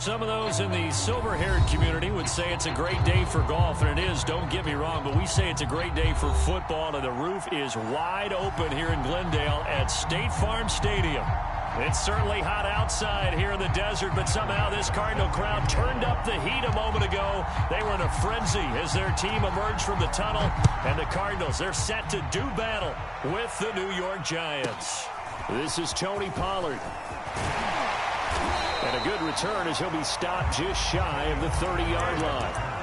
Some of those in the silver-haired community would say it's a great day for golf, and it is, don't get me wrong, but we say it's a great day for football, and the roof is wide open here in Glendale at State Farm Stadium. It's certainly hot outside here in the desert, but somehow this Cardinal crowd turned up the heat a moment ago. They were in a frenzy as their team emerged from the tunnel, and the Cardinals, they're set to do battle with the New York Giants. This is Tony Pollard. And a good return as he'll be stopped just shy of the 30-yard line.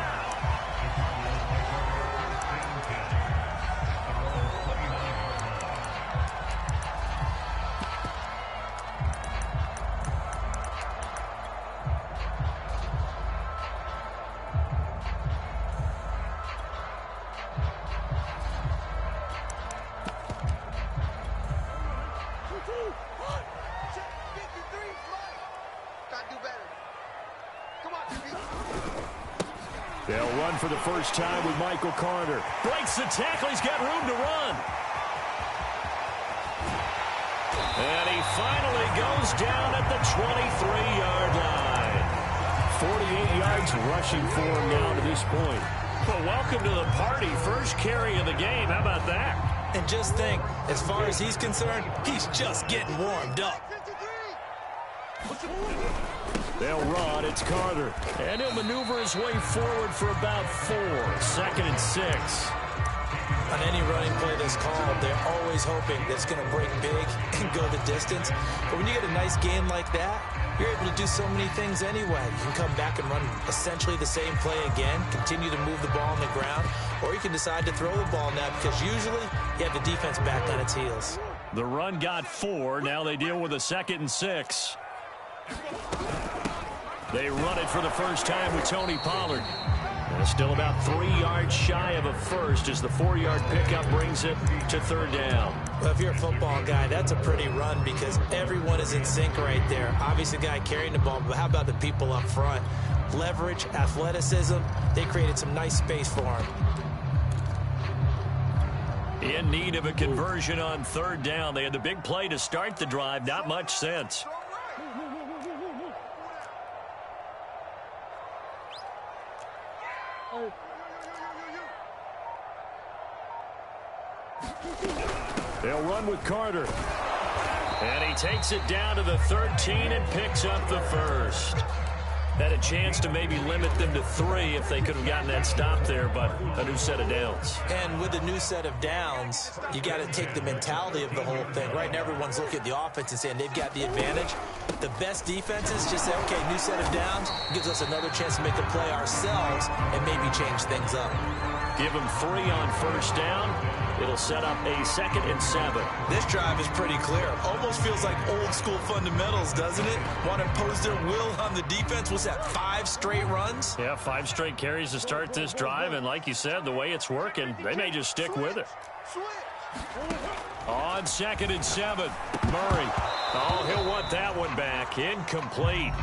They'll run for the first time with Michael Carter. Breaks the tackle. He's got room to run. And he finally goes down at the 23-yard line. 48 yards rushing for him now to this point. Well, welcome to the party. First carry of the game. How about that? And just think, as far as he's concerned, he's just getting warmed up. They'll run. It's Carter. And he'll maneuver his way forward for about 4. 2nd and 6. On any running play that's called, they're always hoping that it's going to break big and go the distance. But when you get a nice gain like that, you're able to do so many things anyway. You can come back and run essentially the same play again, continue to move the ball on the ground, or you can decide to throw the ball now because usually you have the defense back on its heels. The run got 4. Now they deal with a 2nd and 6. They run it for the first time with Tony Pollard. And still about 3 yards shy of a first as the 4-yard pickup brings it to 3rd down. Well, if you're a football guy, that's a pretty run because everyone is in sync right there. Obviously, the guy carrying the ball, but how about the people up front? Leverage, athleticism, they created some nice space for him. In need of a conversion on 3rd down. They had the big play to start the drive. Not much sense. They'll run with Carter. And he takes it down to the 13 and picks up the first. Had a chance to maybe limit them to 3 if they could have gotten that stop there, but a new set of downs. And with a new set of downs, you got to take the mentality of the whole thing. Right now, everyone's looking at the offense and saying they've got the advantage. The best defenses just say, okay, new set of downs, gives us another chance to make a play ourselves and maybe change things up. Give them 3 on 1st down. It'll set up a 2nd and 7. This drive is pretty clear. Almost feels like old school fundamentals, doesn't it? Want to impose their will on the defense. What's that, 5 straight runs? Yeah, 5 straight carries to start this drive. And like you said, the way it's working, they may just stick with it. On 2nd and 7, Murray. Oh, he'll want that one back. Incomplete.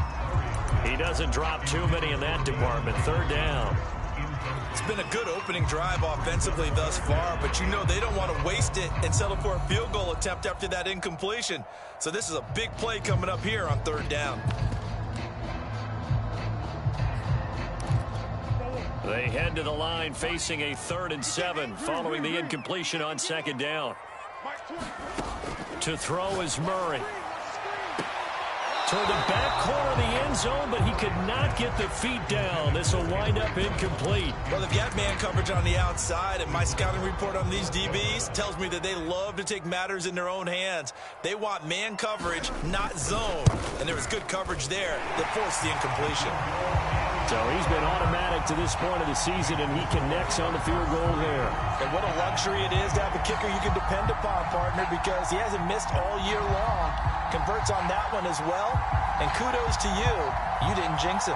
He doesn't drop too many in that department. 3rd down. It's been a good opening drive offensively thus far, but you know they don't want to waste it and settle for a field goal attempt after that incompletion. So this is a big play coming up here on 3rd down. They head to the line facing a 3rd and 7 following the incompletion on 2nd down. To throw is Murray. Toward the back corner of the end zone, but he could not get the feet down. This will wind up incomplete. Well, they've got man coverage on the outside, and my scouting report on these DBs tells me that they love to take matters in their own hands. They want man coverage, not zone. And there was good coverage there that forced the incompletion. So he's been automatic to this point of the season, and he connects on the field goal there. And what a luxury it is to have a kicker you can depend upon, partner, because he hasn't missed all year long. Converts on that one as well. And kudos to you. You didn't jinx him.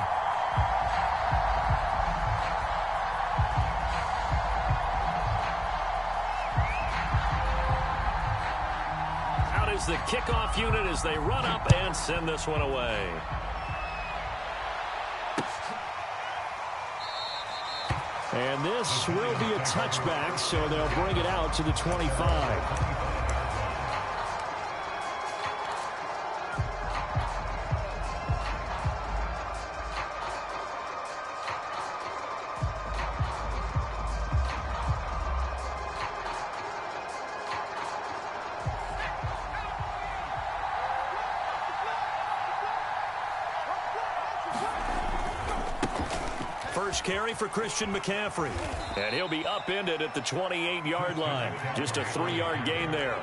Out is the kickoff unit as they run up and send this one away. And this will be a touchback, so they'll bring it out to the 25. first carry for Christian McCaffrey. And he'll be upended at the 28-yard line. Just a 3-yard gain there.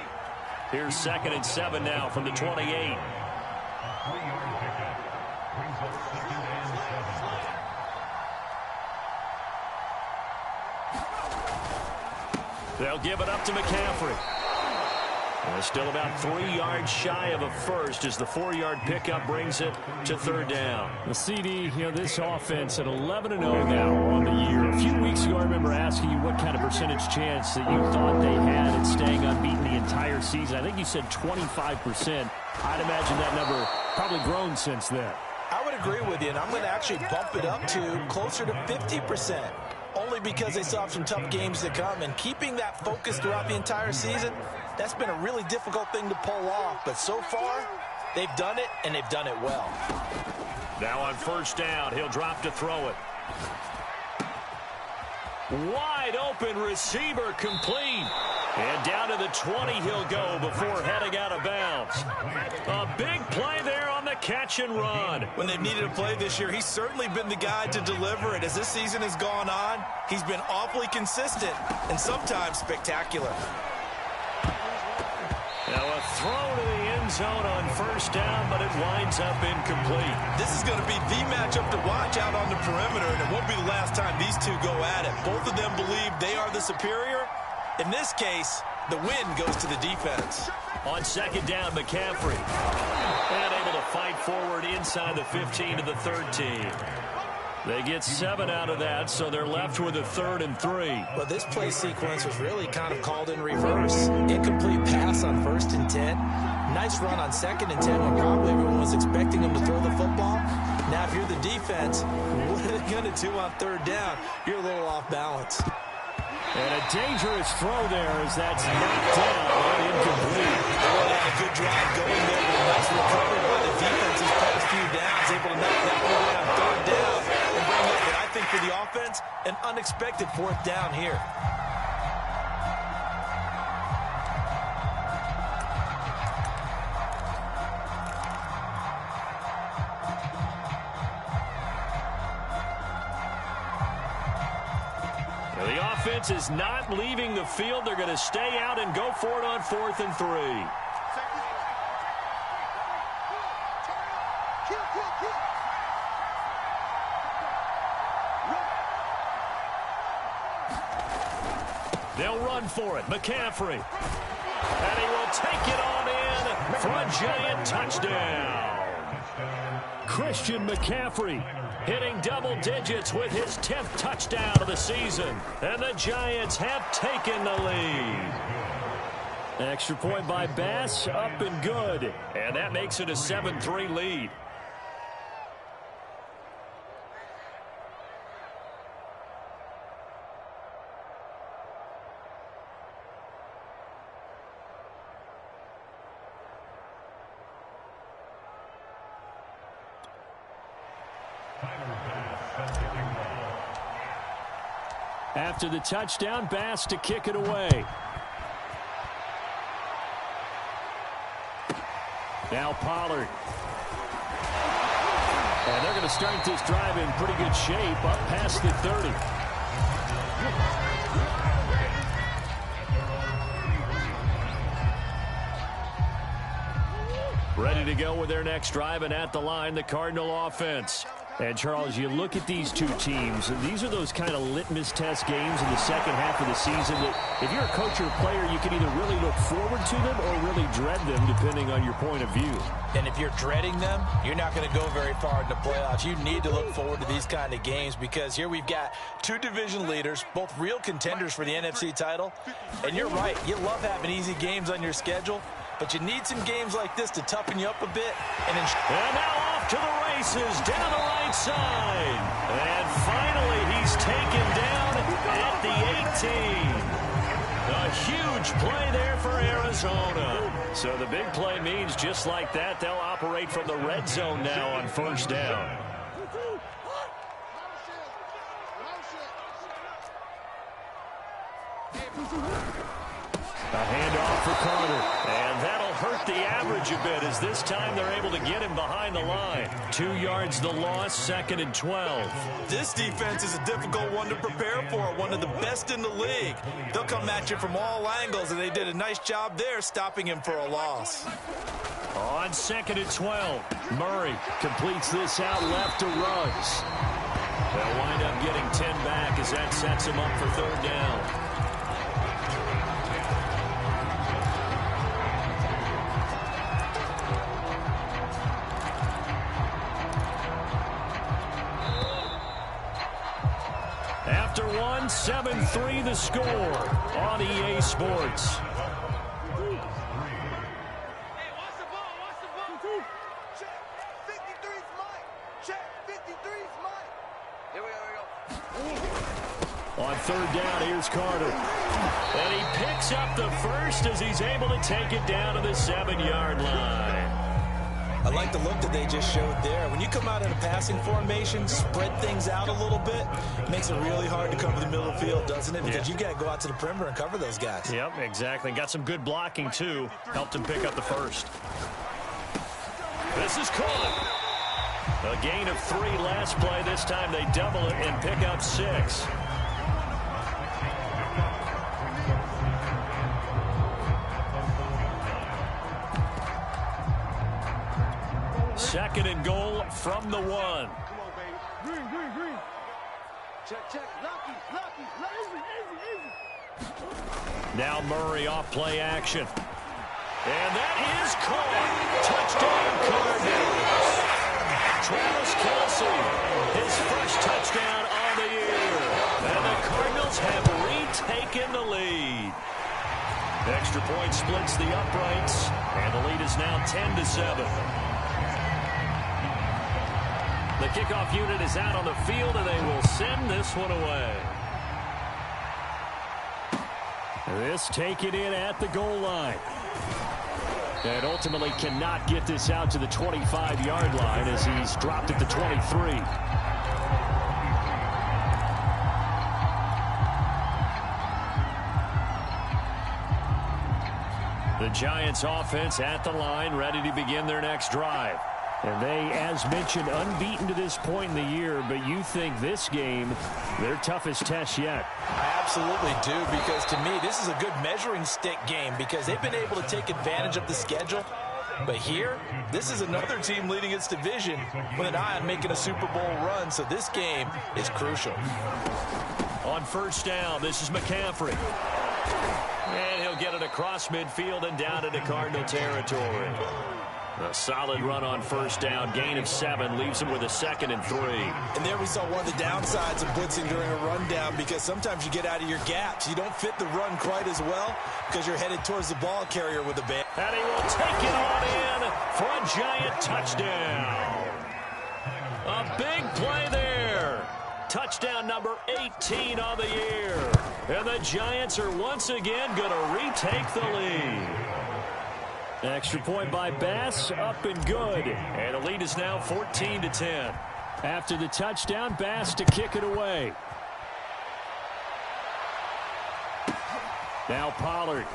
Here's 2nd and 7 now from the 28. They'll give it up to McCaffrey. And still about 3 yards shy of a first as the 4-yard pickup brings it to 3rd down. The CD, this offense at 11-0 now on the year. A few weeks ago, I remember asking you what kind of percentage chance that you thought they had at staying unbeaten the entire season. I think you said 25%. I'd imagine that number probably grown since then. I would agree with you, and I'm going to actually bump it up to closer to 50%. Only because they still have some tough games to come, and keeping that focus throughout the entire season, that's been a really difficult thing to pull off. But so far, they've done it, and they've done it well. Now on 1st down, he'll drop to throw it. Wide open receiver complete. And down to the 20 he'll go before heading out of bounds. A big play there on the catch and run. When they've needed a play this year, he's certainly been the guy to deliver it. As this season has gone on, he's been awfully consistent and sometimes spectacular. Now a throw to the end zone on 1st down, but it winds up incomplete. This is going to be the matchup to watch out on the perimeter, and it won't be the last time these two go at it. Both of them believe they are the superior. In this case, the win goes to the defense. On 2nd down, McCaffrey. And able to fight forward inside the 15 to the 13. They get 7 out of that, so they're left with a 3rd and 3. Well, this play sequence was really kind of called in reverse. Incomplete pass on 1st and 10. Nice run on 2nd and 10 when probably everyone was expecting him to throw the football. Now, if you're the defense, what are they going to do on 3rd down? You're a little off balance. And a dangerous throw there as that's knocked down and incomplete. Well, they had a good drive going there. Nice recovery by the defense's past few downs. Able to knock that one down, 3rd down, and bring up, and I think for the offense, an unexpected 4th down here. The offense is not leaving the field. They're going to stay out and go for it on 4th and 3. They'll run for it. McCaffrey. And he will take it on in for a giant touchdown. Christian McCaffrey hitting double digits with his 10th touchdown of the season. And the Giants have taken the lead. Extra point by Bass, up and good. And that makes it a 7-3 lead. After the touchdown, Bass to kick it away. Now Pollard. And they're going to start this drive in pretty good shape up past the 30. Ready to go with their next drive, and at the line, the Cardinal offense. And, Charles, you look at these two teams, and these are those kind of litmus test games in the second half of the season that if you're a coach or a player, you can either really look forward to them or really dread them, depending on your point of view. And if you're dreading them, you're not going to go very far in the playoffs. You need to look forward to these kind of games because here we've got two division leaders, both real contenders for the NFC title. And you're right, you love having easy games on your schedule, but you need some games like this to toughen you up a bit. And now off to the races, down the right side. And finally, he's taken down at the 18. A huge play there for Arizona. So the big play means just like that, they'll operate from the red zone now on first down. A handoff for Carter. And that'll hurt the average a bit, as this time they're able to get him behind the line. 2 yards the loss, 2nd and 12. This defense is a difficult one to prepare for, one of the best in the league. They'll come at you from all angles, and they did a nice job there stopping him for a loss. On 2nd and 12, Murray completes this out left to Ruggs. They'll wind up getting 10 back as that sets him up for 3rd down. After 7-3 the score on EA Sports. On 3rd down, here's Carter. And he picks up the first as he's able to take it down to the 7-yard line. I like the look that they just showed there. When you come out in a passing formation, spread things out a little bit, it makes it really hard to cover the middle of the field, doesn't it? Because you got to go out to the perimeter and cover those guys. Yep, exactly. Got some good blocking, too. Helped him pick up the first. This is caught. A gain of 3 last play. This time they double it and pick up 6. Second and goal from the 1. Come on, baby. Green, green, green. Check, check. Lucky, lucky. Easy, easy, easy. Now Murray off play action. And that is caught. Touchdown Cardinals. Travis Kelce, his first touchdown on the year. And the Cardinals have retaken the lead. Extra point splits the uprights. And the lead is now 10-7. The kickoff unit is out on the field, and they will send this one away. This taken in at the goal line. And ultimately cannot get this out to the 25-yard line as he's dropped at the 23. The Giants offense at the line, ready to begin their next drive. And they, as mentioned, unbeaten to this point in the year, but you think this game, their toughest test yet. I absolutely do, because to me, this is a good measuring stick game because they've been able to take advantage of the schedule. But here, this is another team leading its division with an eye on making a Super Bowl run, so this game is crucial. On 1st down, this is McCaffrey. And he'll get it across midfield and down into Cardinal territory. A solid run on 1st down, gain of 7, leaves him with a 2nd and 3. And there we saw one of the downsides of blitzing during a rundown because sometimes you get out of your gaps. You don't fit the run quite as well because you're headed towards the ball carrier with a band. And he will take it on in for a Giant touchdown. A big play there. Touchdown number 18 on the year. And the Giants are once again going to retake the lead. Extra point by Bass, up and good. And the lead is now 14-10. After the touchdown, Bass to kick it away. Now Pollard.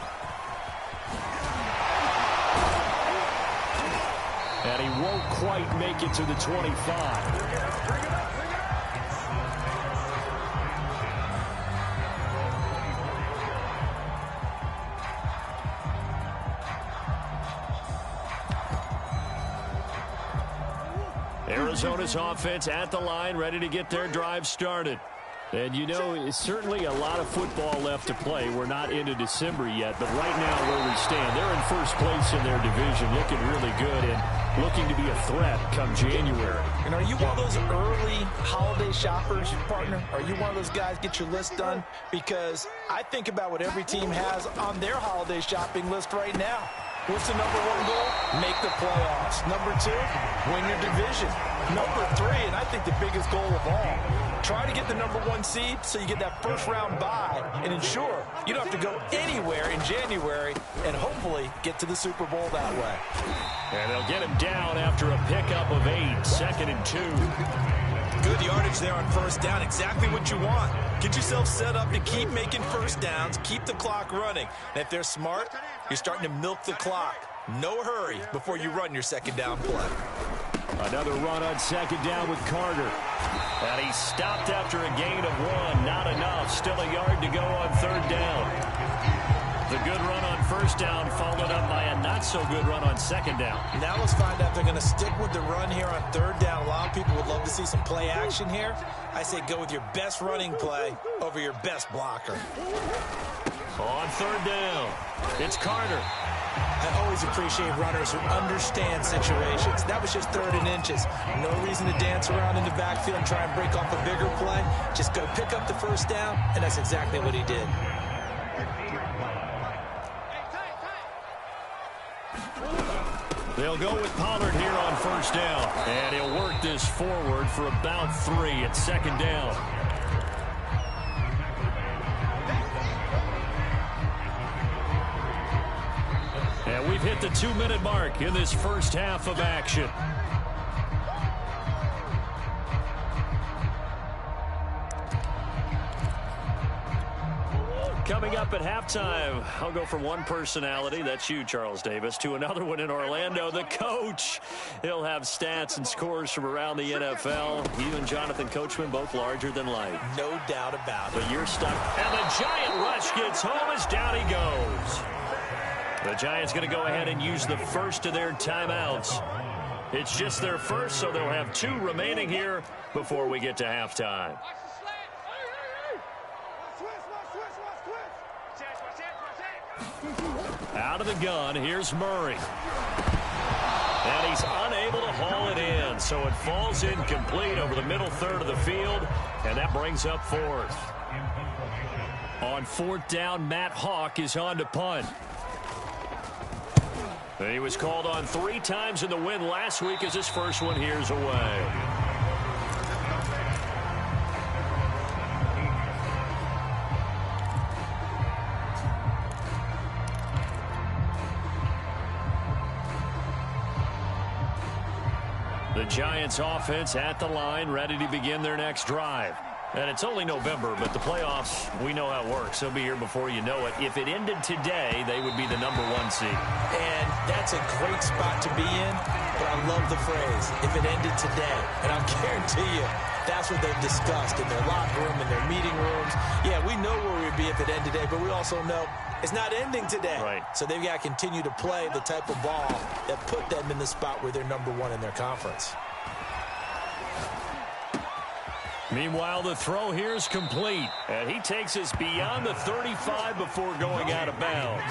And he won't quite make it to the 25. Arizona's offense at the line, ready to get their drive started. And, you know, certainly a lot of football left to play. We're not into December yet, but right now where we stand, they're in first place in their division, looking really good and looking to be a threat come January. And are you one of those early holiday shoppers, partner? Are you one of those guys get your list done? Because I think about what every team has on their holiday shopping list right now. What's the number 1 goal? Make the playoffs. Number 2, win your division. Number 3, and I think the biggest goal of all, try to get the number 1 seed so you get that first-round bye and ensure you don't have to go anywhere in January and hopefully get to the Super Bowl that way. And they'll get him down after a pickup of 8, 2nd and 2. Good yardage there on 1st down, exactly what you want. Get yourself set up to keep making 1st downs, keep the clock running. And if they're smart, you're starting to milk the clock. No hurry before you run your second down play. Another run on second down with Carter. And he stopped after a gain of 1. Not enough. Still a yard to go on third down. The good run on first down followed up by a not-so-good run on second down. Now let's find out if they're going to stick with the run here on third down. A lot of people would love to see some play action here. I say go with your best running play over your best blocker. On third down, it's Carter. I always appreciate runners who understand situations. That was just 3rd and inches. No reason to dance around in the backfield and try and break off a bigger play. Just go pick up the first down, and that's exactly what he did. They'll go with Pollard here on first down. And he'll work this forward for about 3 at second down. And we've hit the 2-minute mark in this first half of action. Coming up at halftime, I'll go from one personality, that's you, Charles Davis, to another one in Orlando, the coach. He'll have stats and scores from around the NFL. You and Jonathan Coachman, both larger than life. No doubt about it. But you're stuck. And the Giant rush gets home as down he goes. The Giants going to go ahead and use the first of their timeouts. It's just their first, so they'll have 2 remaining here before we get to halftime. Out of the gun, here's Murray. And he's unable to haul it in, so it falls incomplete over the middle third of the field, and that brings up 4th. On 4th down, Matt Hawk is on to punt. He was called on 3 times in the win last week as his first one here's away. The Giants offense at the line, ready to begin their next drive. And it's only November, but the playoffs, we know how it works. They'll be here before you know it. If it ended today, they would be the #1 seed. And that's a great spot to be in, but I love the phrase, if it ended today. And I'll guarantee you, that's what they've discussed in their locker room, in their meeting rooms. Yeah, we know where we'd be if it ended today, but we also know it's not ending today. Right. So they've got to continue to play the type of ball that put them in the spot where they're #1 in their conference. Meanwhile, the throw here is complete. And he takes us beyond the 35 before going out of bounds.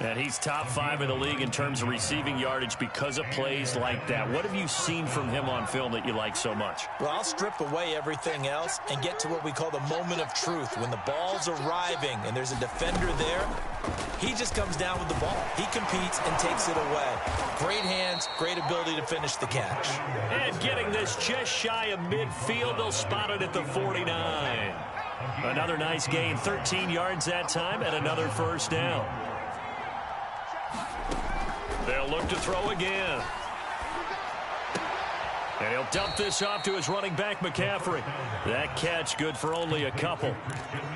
And he's top 5 in the league in terms of receiving yardage because of plays like that. What have you seen from him on film that you like so much? Well, I'll strip away everything else and get to what we call the moment of truth. When the ball's arriving and there's a defender there, he just comes down with the ball. He competes and takes it away. Great hands, great ability to finish the catch. And getting this just shy of midfield, they'll spot it at the 49. Another nice gain, 13 yards that time, and another first down. They'll look to throw again. And he'll dump this off to his running back, McCaffrey. That catch good for only a couple.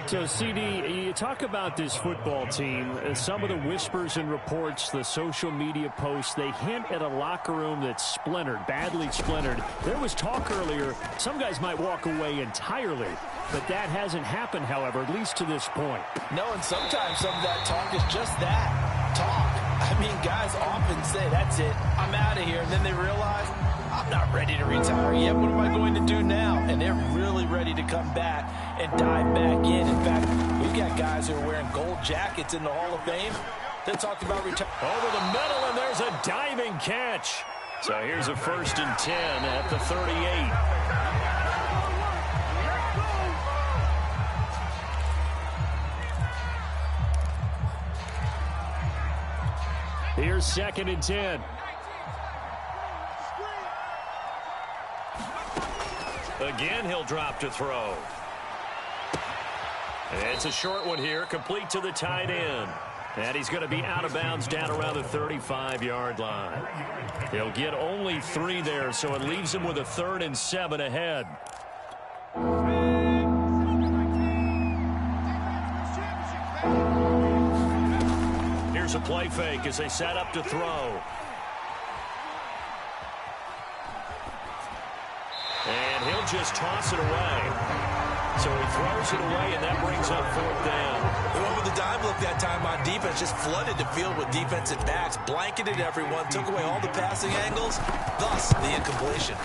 So, CD, you talk about this football team. Some of the whispers and reports, the social media posts, they hint at a locker room that's splintered, badly splintered. There was talk earlier, some guys might walk away entirely. But that hasn't happened, however, at least to this point. No, and sometimes some of that talk is just that, talk. I mean, guys often say, that's it, I'm out of here. And then they realize, I'm not ready to retire yet. What am I going to do now? And they're really ready to come back and dive back in. In fact, we've got guys who are wearing gold jackets in the Hall of Fame. They talked about retire. Over the middle, and there's a diving catch. So here's a 1st and 10 at the 38. Here's 2nd and 10. Again, he'll drop to throw. It's a short one here, complete to the tight end. And he's going to be out of bounds down around the 35-yard line. He'll get only 3 there, so it leaves him with a 3rd and 7 ahead. Here's a play fake as they set up to throw. And he'll just toss it away. So he throws it away, and that brings up 4th down. He went with the dime look that time on defense, just flooded the field with defensive backs, blanketed everyone, took away all the passing angles, thus the incompletion.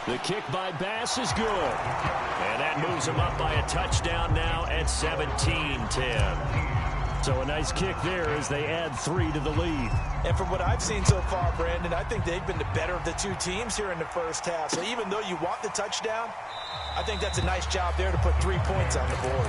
The kick by Bass is good. And that moves him up by a touchdown now at 17-10. So a nice kick there as they add 3 to the lead. And from what I've seen so far, Brandon, I think they've been the better of the two teams here in the first half. So even though you want the touchdown, I think that's a nice job there to put 3 points on the board.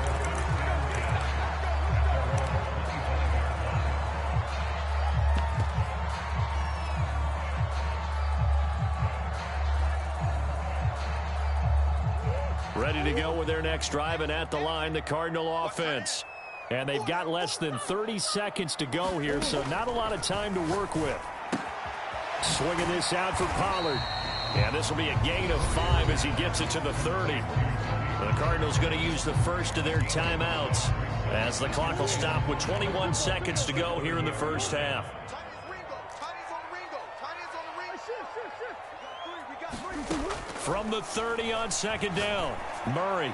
Ready to go with their next drive, and at the line, the Cardinal offense. And they've got less than 30 seconds to go here, so not a lot of time to work with. Swinging this out for Pollard. And this will be a gain of 5 as he gets it to the 30. The Cardinals going to use the first of their timeouts as the clock will stop with 21 seconds to go here in the first half. From the 30 on 2nd down, Murray.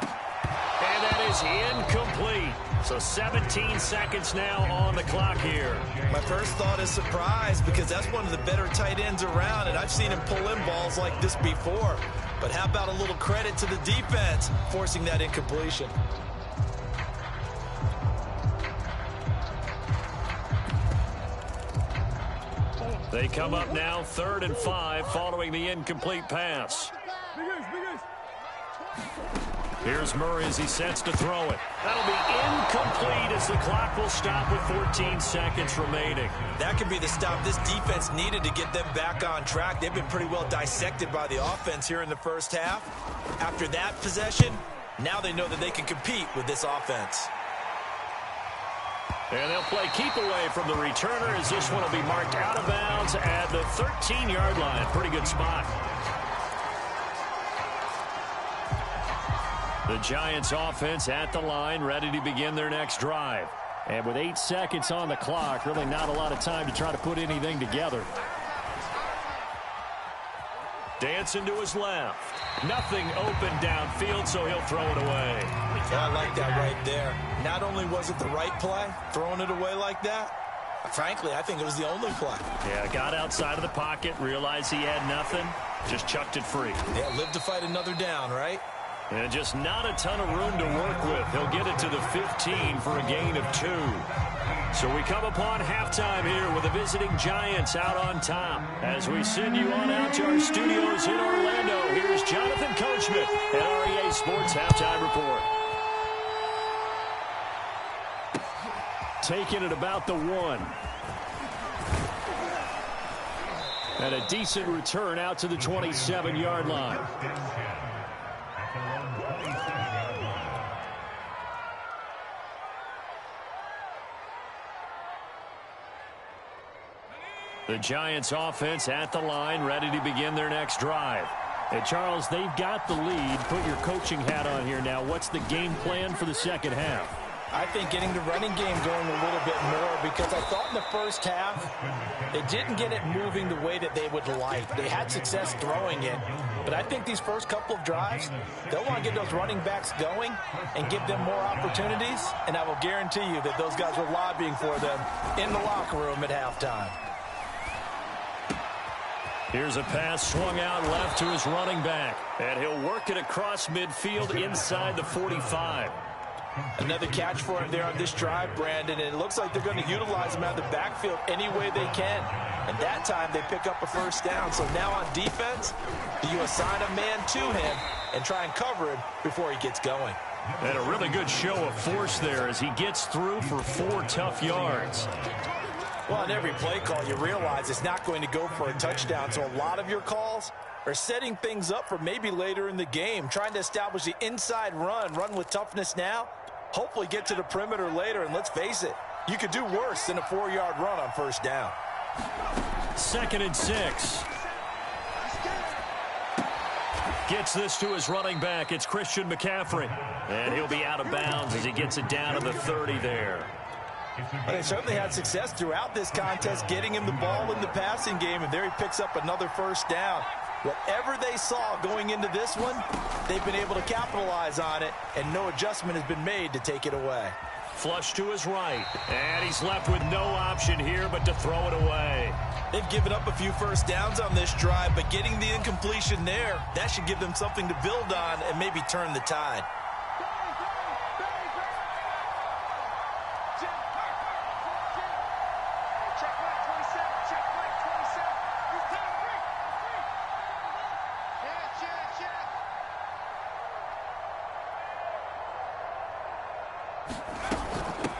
And that is incomplete. So 17 seconds now on the clock here. My first thought is surprise because that's one of the better tight ends around, and I've seen him pull in balls like this before. But how about a little credit to the defense forcing that incompletion? They come up now 3rd and 5 following the incomplete pass. Here's Murray as he sets to throw it. That'll be incomplete as the clock will stop with 14 seconds remaining. That could be the stop this defense needed to get them back on track. They've been pretty well dissected by the offense here in the first half. After that possession, now they know that they can compete with this offense. And they'll play keep away from the returner as this one will be marked out of bounds at the 13-yard line. Pretty good spot. The Giants offense at the line, ready to begin their next drive. And with 8 seconds on the clock, really not a lot of time to try to put anything together. Dancing to his left. Nothing open downfield, so he'll throw it away. I like that right there. Not only was it the right play, throwing it away like that, frankly, I think it was the only play. Yeah, got outside of the pocket, realized he had nothing, just chucked it free. Yeah, live to fight another down, right? And just not a ton of room to work with. He'll get it to the 15 for a gain of 2. So we come upon halftime here with the visiting Giants out on top. As we send you on out to our studios in Orlando, here's Jonathan Coachman at REA Sports Halftime Report. Taking it about the 1. And a decent return out to the 27-yard line. The Giants offense at the line, ready to begin their next drive. And Charles, they've got the lead. Put your coaching hat on here now. What's the game plan for the second half? I think getting the running game going a little bit more because I thought in the first half they didn't get it moving the way that they would like. They had success throwing it, but I think these first couple of drives, they'll want to get those running backs going and give them more opportunities, and I will guarantee you that those guys were lobbying for them in the locker room at halftime. Here's a pass swung out left to his running back, and he'll work it across midfield inside the 45. Another catch for him there on this drive, Brandon, and it looks like they're going to utilize him out of the backfield any way they can. And that time they pick up a first down. So now on defense, do you assign a man to him and try and cover him before he gets going? And a really good show of force there as he gets through for 4 tough yards. Well, on every play call, you realize it's not going to go for a touchdown. So a lot of your calls are setting things up for maybe later in the game, trying to establish the inside run with toughness now, hopefully get to the perimeter later. And let's face it, you could do worse than a 4-yard run on first down. 2nd and 6. Gets this to his running back. It's Christian McCaffrey. And he'll be out of bounds as he gets it down to the 30 there. They certainly had success throughout this contest, getting him the ball in the passing game, and there he picks up another first down. Whatever they saw going into this one, they've been able to capitalize on it, and no adjustment has been made to take it away. Flush to his right, and he's left with no option here but to throw it away. They've given up a few first downs on this drive, but getting the incompletion there, that should give them something to build on and maybe turn the tide.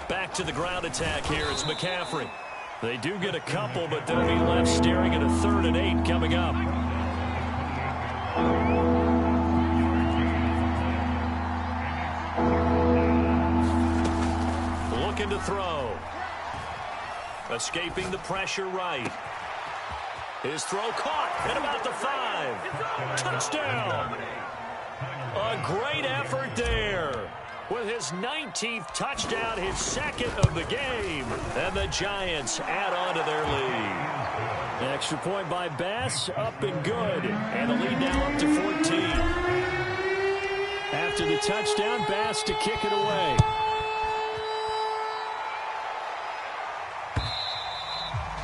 Back to the ground attack here. It's McCaffrey. They do get a couple, but they'll be left staring at a 3rd and 8 coming up. Looking to throw. Escaping the pressure right. His throw caught at about the 5. Touchdown. A great effort there. With his 19th touchdown, his 2nd of the game. And the Giants add on to their lead. An extra point by Bass, up and good. And the lead now up to 14. After the touchdown, Bass to kick it away.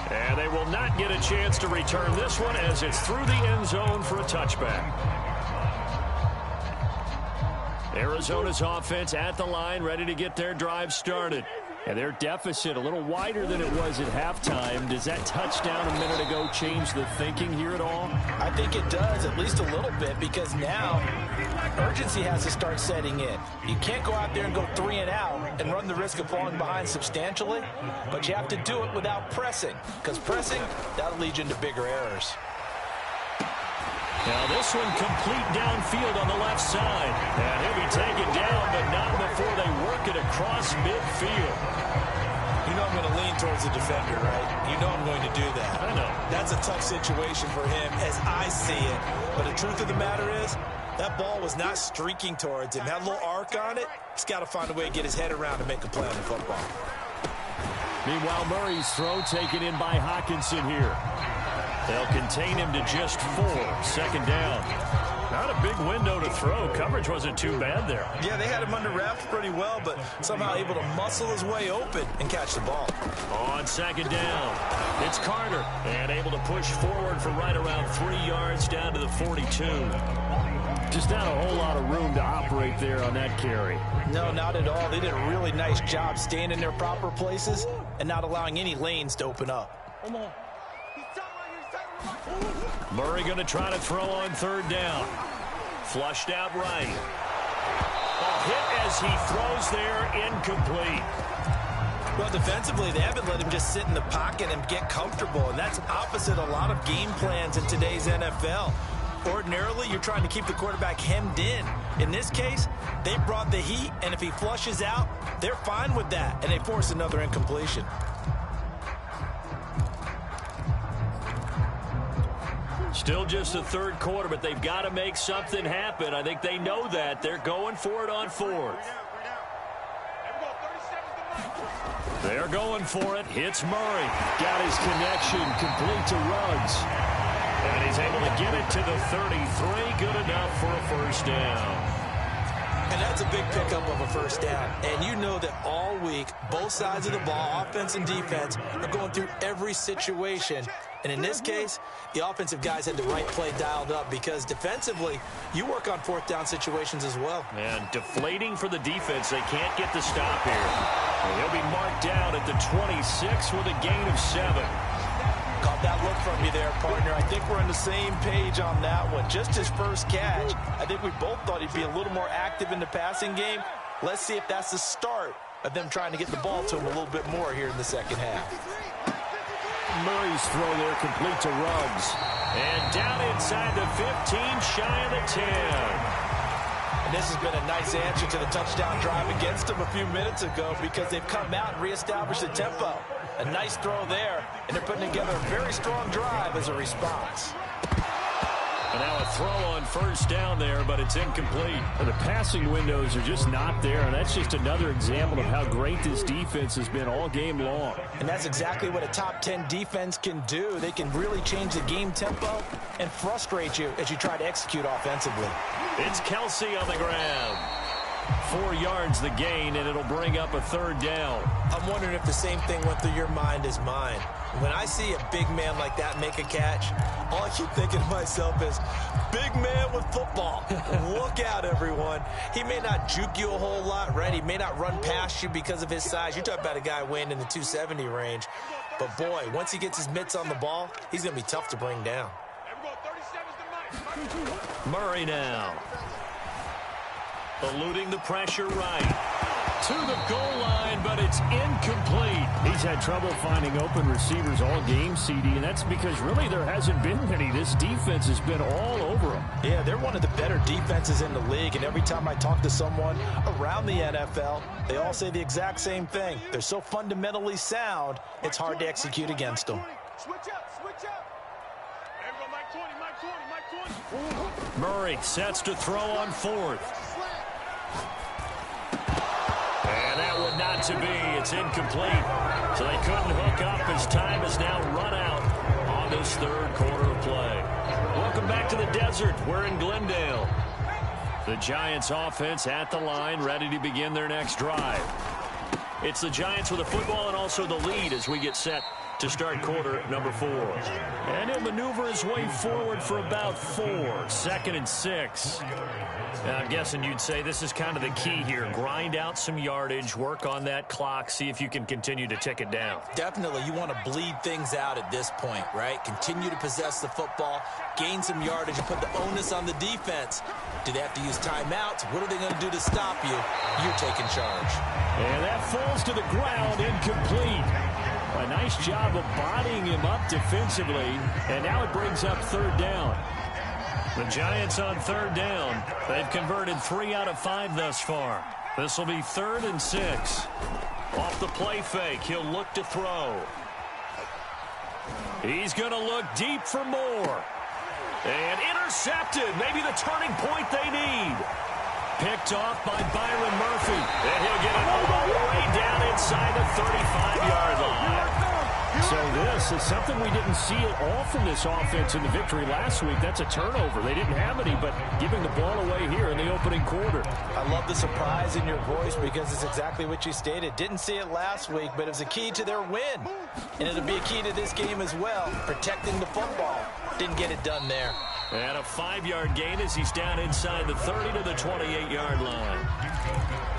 And they will not get a chance to return this one as it's through the end zone for a touchback. Arizona's offense at the line, ready to get their drive started. And their deficit a little wider than it was at halftime. Does that touchdown a minute ago change the thinking here at all? I think it does, at least a little bit, because now urgency has to start setting in. You can't go out there and go 3 and out and run the risk of falling behind substantially, but you have to do it without pressing, because pressing, that'll lead you into bigger errors. Now this one complete downfield on the left side. And he'll be taken down, but not before they work it across midfield. You know I'm going to lean towards the defender, right? You know I'm going to do that. I know. That's a tough situation for him as I see it. But the truth of the matter is, that ball was not streaking towards him. That little arc on it, he's got to find a way to get his head around and make a play on the football. Meanwhile, Murray's throw taken in by Hockenson here. They'll contain him to just 4. 2nd down. Not a big window to throw. Coverage wasn't too bad there. Yeah, they had him under wraps pretty well, but somehow able to muscle his way open and catch the ball. On 2nd down, it's Carter. And able to push forward for right around 3 yards down to the 42. Just not a whole lot of room to operate there on that carry. No, not at all. They did a really nice job staying in their proper places and not allowing any lanes to open up. Come on. Murray going to try to throw on 3rd down. Flushed out right. A hit as he throws there, incomplete. Well, defensively, they haven't let him just sit in the pocket and get comfortable, and that's opposite a lot of game plans in today's NFL. Ordinarily, you're trying to keep the quarterback hemmed in. In this case, they brought the heat, and if he flushes out, they're fine with that, and they force another incompletion. Still just the 3rd quarter, but they've got to make something happen. I think they know that. They're going for it on 4th. They're going for it. Hits Murray. Got his connection complete to Ruggs. And he's able to get it to the 33. Good enough for a 1st down. And that's a big pickup of a 1st down. And you know that all week, both sides of the ball, offense and defense, are going through every situation. And in this case, the offensive guys had the right play dialed up because defensively, you work on 4th down situations as well. And deflating for the defense. They can't get the stop here. And he'll be marked down at the 26 with a gain of 7. Caught that look from you there, partner. I think we're on the same page on that one. Just his first catch. I think we both thought he'd be a little more active in the passing game. Let's see if that's the start of them trying to get the ball to him a little bit more here in the 2nd half. Murray's throw there complete to Ruggs. And down inside the 15, shy of the 10. And this has been a nice answer to the touchdown drive against them a few minutes ago because they've come out and reestablished the tempo. A nice throw there, and they're putting together a very strong drive as a response. And now a throw on first down there, but it's incomplete. And the passing windows are just not there, and that's just another example of how great this defense has been all game long. And that's exactly what a top 10 defense can do. They can really change the game tempo and frustrate you as you try to execute offensively. It's Kelsey on the ground. 4 yards the gain, and it'll bring up a third down. I'm wondering if the same thing went through your mind as mine. When I see a big man like that make a catch, all I keep thinking to myself is, big man with football. Look out, everyone. He may not juke you a whole lot, right? He may not run past you because of his size. You're talking about a guy weighing in the 270 range. But, boy, once he gets his mitts on the ball, he's going to be tough to bring down. Murray now. Eluding the pressure right. To the goal line, but it's incomplete. He's had trouble finding open receivers all game, CD, and that's because really there hasn't been many. This defense has been all over them. Yeah, they're one of the better defenses in the league, and every time I talk to someone around the NFL, they all say the exact same thing. They're so fundamentally sound, it's hard to execute against them. Switch up, switch up. Everyone, Mike 20, Mike 20, Mike 20. Murray sets to throw on fourth. And that would not to be. It's incomplete. So they couldn't hook up as time is now run out on this third quarter of play. Welcome back to the desert. We're in Glendale. The Giants offense at the line, ready to begin their next drive. It's the Giants with the football and also the lead as we get set to start quarter number 4. And he'll maneuver his way forward for about 4. 2nd and 6. Now, I'm guessing you'd say this is kind of the key here. Grind out some yardage, work on that clock, see if you can continue to tick it down. Definitely, you want to bleed things out at this point, right? Continue to possess the football, gain some yardage, and put the onus on the defense. Do they have to use timeouts? What are they going to do to stop you? You're taking charge. And that falls to the ground, incomplete. A nice job of bodying him up defensively, and now it brings up third down. The Giants on third down. They've converted 3 out of 5 thus far. This will be 3rd and 6. Off the play fake, he'll look to throw. He's going to look deep for more. And intercepted. Maybe the turning point they need. Picked off by Byron Murphy. And he'll get it all the way down inside the 35-yard line. So this is something we didn't see at all from this offense in the victory last week. That's a turnover. They didn't have any, but giving the ball away here in the opening quarter. I love the surprise in your voice because it's exactly what you stated. Didn't see it last week, but it was a key to their win. And it'll be a key to this game as well, protecting the football. Didn't get it done there. And a 5-yard gain as he's down inside the 30 to the 28-yard line.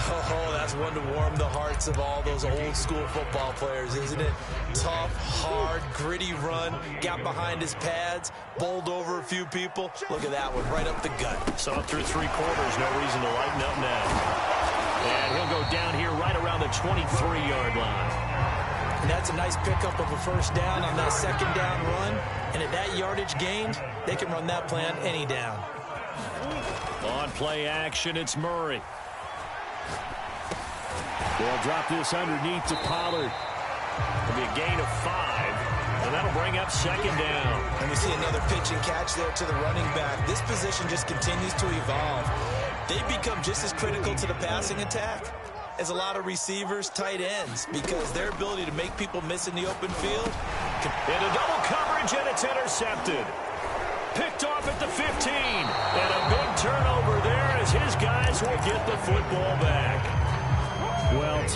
Oh, that's one to warm the hearts of all those old-school football players, isn't it? Tough, hard, gritty run, got behind his pads, bowled over a few people. Look at that one, right up the gut. So through 3 quarters, no reason to lighten up now. And he'll go down here right around the 23-yard line. And that's a nice pickup of a first down on that second down run. And at that yardage gained, they can run that play on any down. On play action, it's Murray. They'll drop this underneath to Pollard. It'll be a gain of 5, and that'll bring up second down. And we see another pitch and catch there to the running back. This position just continues to evolve. They become just as critical to the passing attack as a lot of receivers, tight ends, because their ability to make people miss in the open field. Into double coverage, and it's intercepted. Picked off at the 15. And a big turnover there as his guys will get the football back. Well,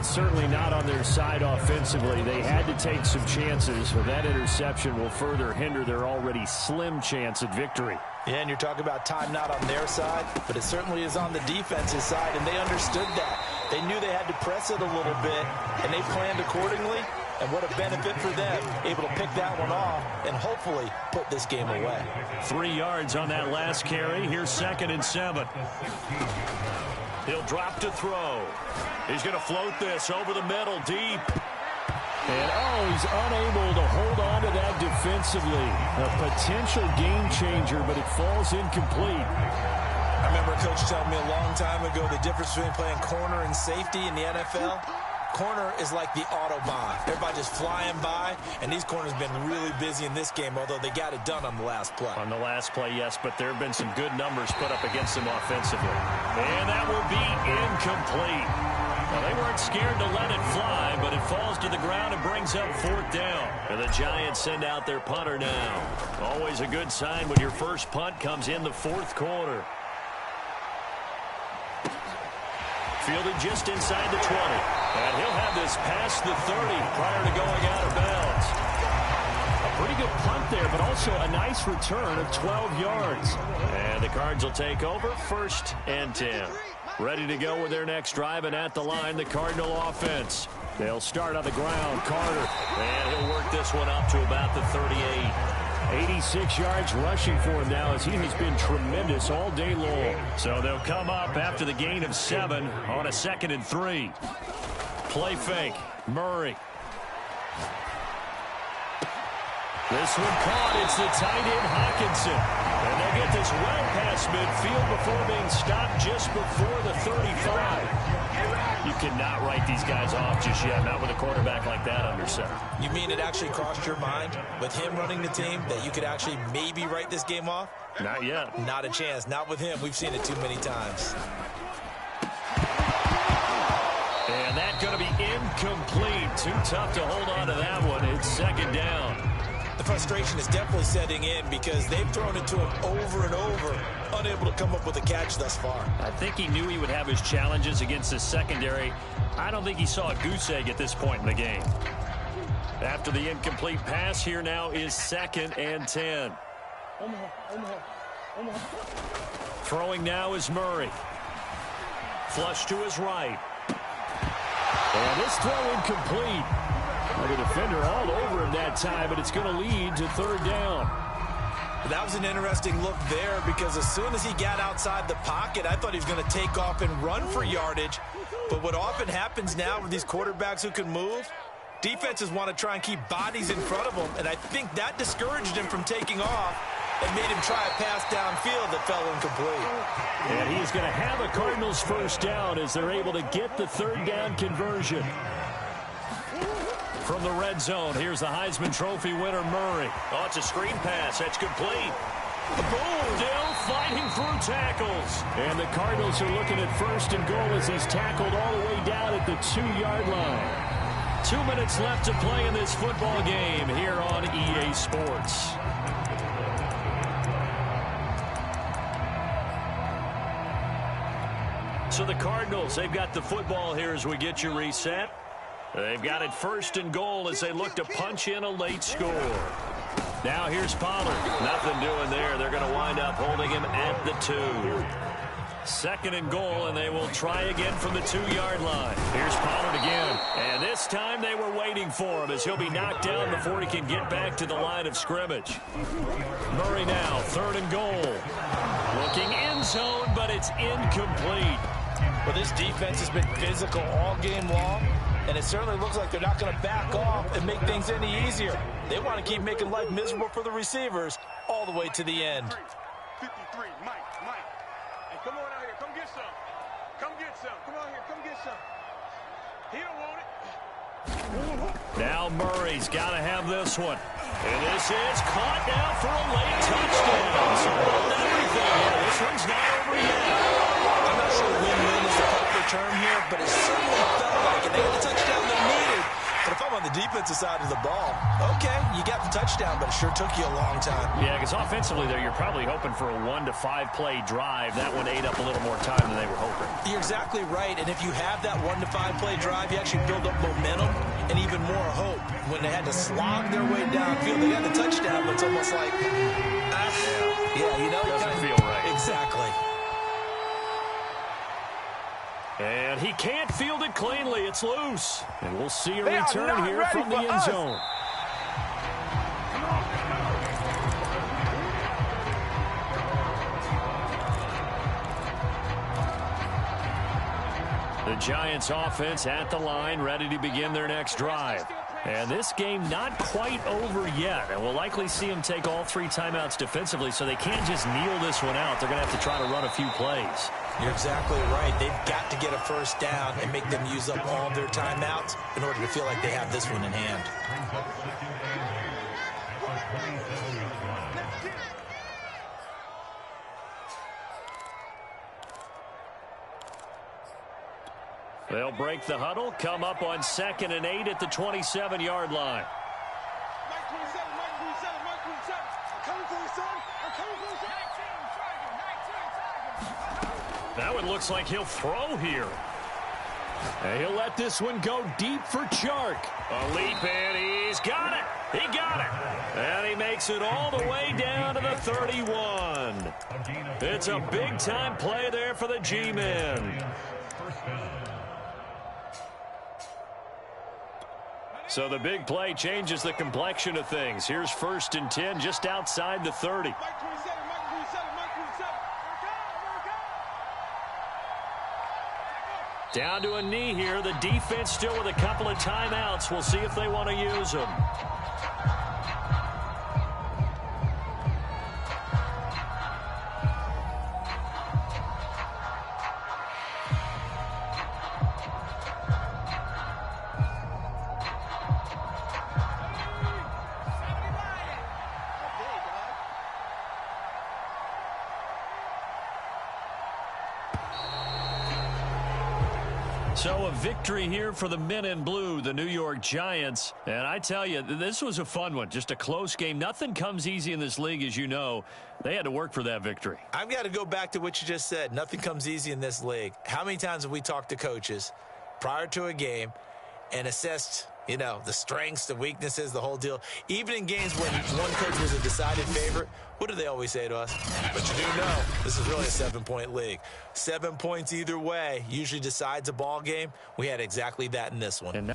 certainly not on their side offensively. They had to take some chances, but that interception will further hinder their already slim chance at victory. Yeah, and you're talking about time not on their side, but it certainly is on the defense's side, and they understood that. They knew they had to press it a little bit, and they planned accordingly. And what a benefit for them, able to pick that one off and hopefully put this game away. 3 yards on that last carry. Here's 2nd and 7. He'll drop to throw. He's going to float this over the middle, deep. And, he's unable to hold on to that defensively. A potential game changer, but it falls incomplete. I remember a coach telling me a long time ago the difference between playing corner and safety in the NFL. corner is like the Autobahn. Everybody just flying by, and these corners have been really busy in this game, although they got it done on the last play. On the last play, yes, but there have been some good numbers put up against them offensively. And that will be incomplete. Well, they weren't scared to let it fly, but it falls to the ground and brings up 4th down. And the Giants send out their punter now. Always a good sign when your first punt comes in the 4th quarter. Fielded just inside the 20. And he'll have this past the 30 prior to going out of bounds. A pretty good punt there, but also a nice return of 12 yards. And the Cards will take over 1st and 10. Ready to go with their next drive, and at the line, the Cardinal offense. They'll start on the ground. Carter. And he'll work this one up to about the 38. 86 yards rushing for him now, as he has been tremendous all day long. So they'll come up after the gain of 7 on a 2nd and 3. Play fake. Murray. This one caught. It's the tight end Hawkinson. And they get this well past midfield before being stopped just before the 35. You cannot write these guys off just yet, not with a quarterback like that under center. You mean it actually crossed your mind with him running the team that you could actually maybe write this game off? Not yet. Not a chance. Not with him. We've seen it too many times. And that's going to be incomplete. Too tough to hold on to that one. It's 2nd down. The frustration is definitely setting in because they've thrown it to him over and over, unable to come up with a catch thus far. I think he knew he would have his challenges against the secondary. I don't think he saw a goose egg at this point in the game. After the incomplete pass, here now is 2nd and 10. Throwing now is Murray. Flush to his right. And this throw incomplete. The defender all over him that time, but it's going to lead to 3rd down. That was an interesting look there because as soon as he got outside the pocket, I thought he was going to take off and run for yardage. But what often happens now with these quarterbacks who can move, defenses want to try and keep bodies in front of them, and I think that discouraged him from taking off and made him try a pass downfield that fell incomplete. And he's going to have a Cardinals 1st down as they're able to get the 3rd down conversion. From the red zone, here's the Heisman Trophy winner, Murray. Oh, it's a screen pass. That's complete. Boom! Still fighting through tackles. And the Cardinals are looking at 1st and goal as he's tackled all the way down at the 2-yard line. 2 minutes left to play in this football game here on EA Sports. So the Cardinals, they've got the football here as we get you reset. They've got it 1st and goal as they look to punch in a late score. Now here's Pollard. Nothing doing there. They're going to wind up holding him at the 2. 2nd and goal, and they will try again from the 2-yard line. Here's Pollard again. And this time they were waiting for him as he'll be knocked down before he can get back to the line of scrimmage. Murray now, 3rd and goal. Looking end zone, but it's incomplete. Well, this defense has been physical all game long, and it certainly looks like they're not going to back off and make things any easier. They want to keep making life miserable for the receivers all the way to the end. 53, Mike. Hey, come on out here. Come get some. Come get some. Come on here. Come get some. He don't want it. Now Murray's got to have this one. And this is caught now for a late touchdown. So everything here. This one's not over yet. I'm not sure win-win is the proper term here, but it certainly felt like it. They got the touchdown they needed. But if I'm on the defensive side of the ball, okay, you got the touchdown, but it sure took you a long time. Yeah, because offensively there, you're probably hoping for a 1 to 5 play drive. That one ate up a little more time than they were hoping. You're exactly right, and if you have that 1 to 5 play drive, you actually build up momentum and even more hope. When they had to slog their way downfield, they got the touchdown, but it's almost like, yeah, you know, doesn't feel right. Exactly. And he can't field it cleanly. It's loose. And we'll see a return here from the end zone. The Giants offense at the line, ready to begin their next drive. And this game not quite over yet. And we'll likely see them take all 3 timeouts defensively, so they can't just kneel this one out. They're going to have to try to run a few plays. You're exactly right. They've got to get a first down and make them use up all their timeouts in order to feel like they have this one in hand. They'll break the huddle, come up on 2nd and 8 at the 27-yard line. Mike 27, Mike 27, Mike 27. I'm coming for you, son. I'm coming for you, son. 19 target. That one looks like he'll throw here. And he'll let this one go deep for Chark. A leap, and he's got it. He got it. And he makes it all the way down to the 31. It's a big-time play there for the G-men. So the big play changes the complexion of things. Here's 1st and 10 just outside the 30. Mike 27, Mike 27, Mike 27. Down to a knee here. The defense still with a couple of timeouts. We'll see if they want to use them. So a victory here for the men in blue, the New York Giants. And I tell you, this was a fun one. Just a close game. Nothing comes easy in this league, as you know. They had to work for that victory. I've got to go back to what you just said. Nothing comes easy in this league. How many times have we talked to coaches prior to a game and assessed, you know, the strengths, the weaknesses, the whole deal? Even in games when one coach was a decided favorite, what do they always say to us? But you do know this is really a 7-point league. 7 points either way usually decides a ball game. We had exactly that in this one. And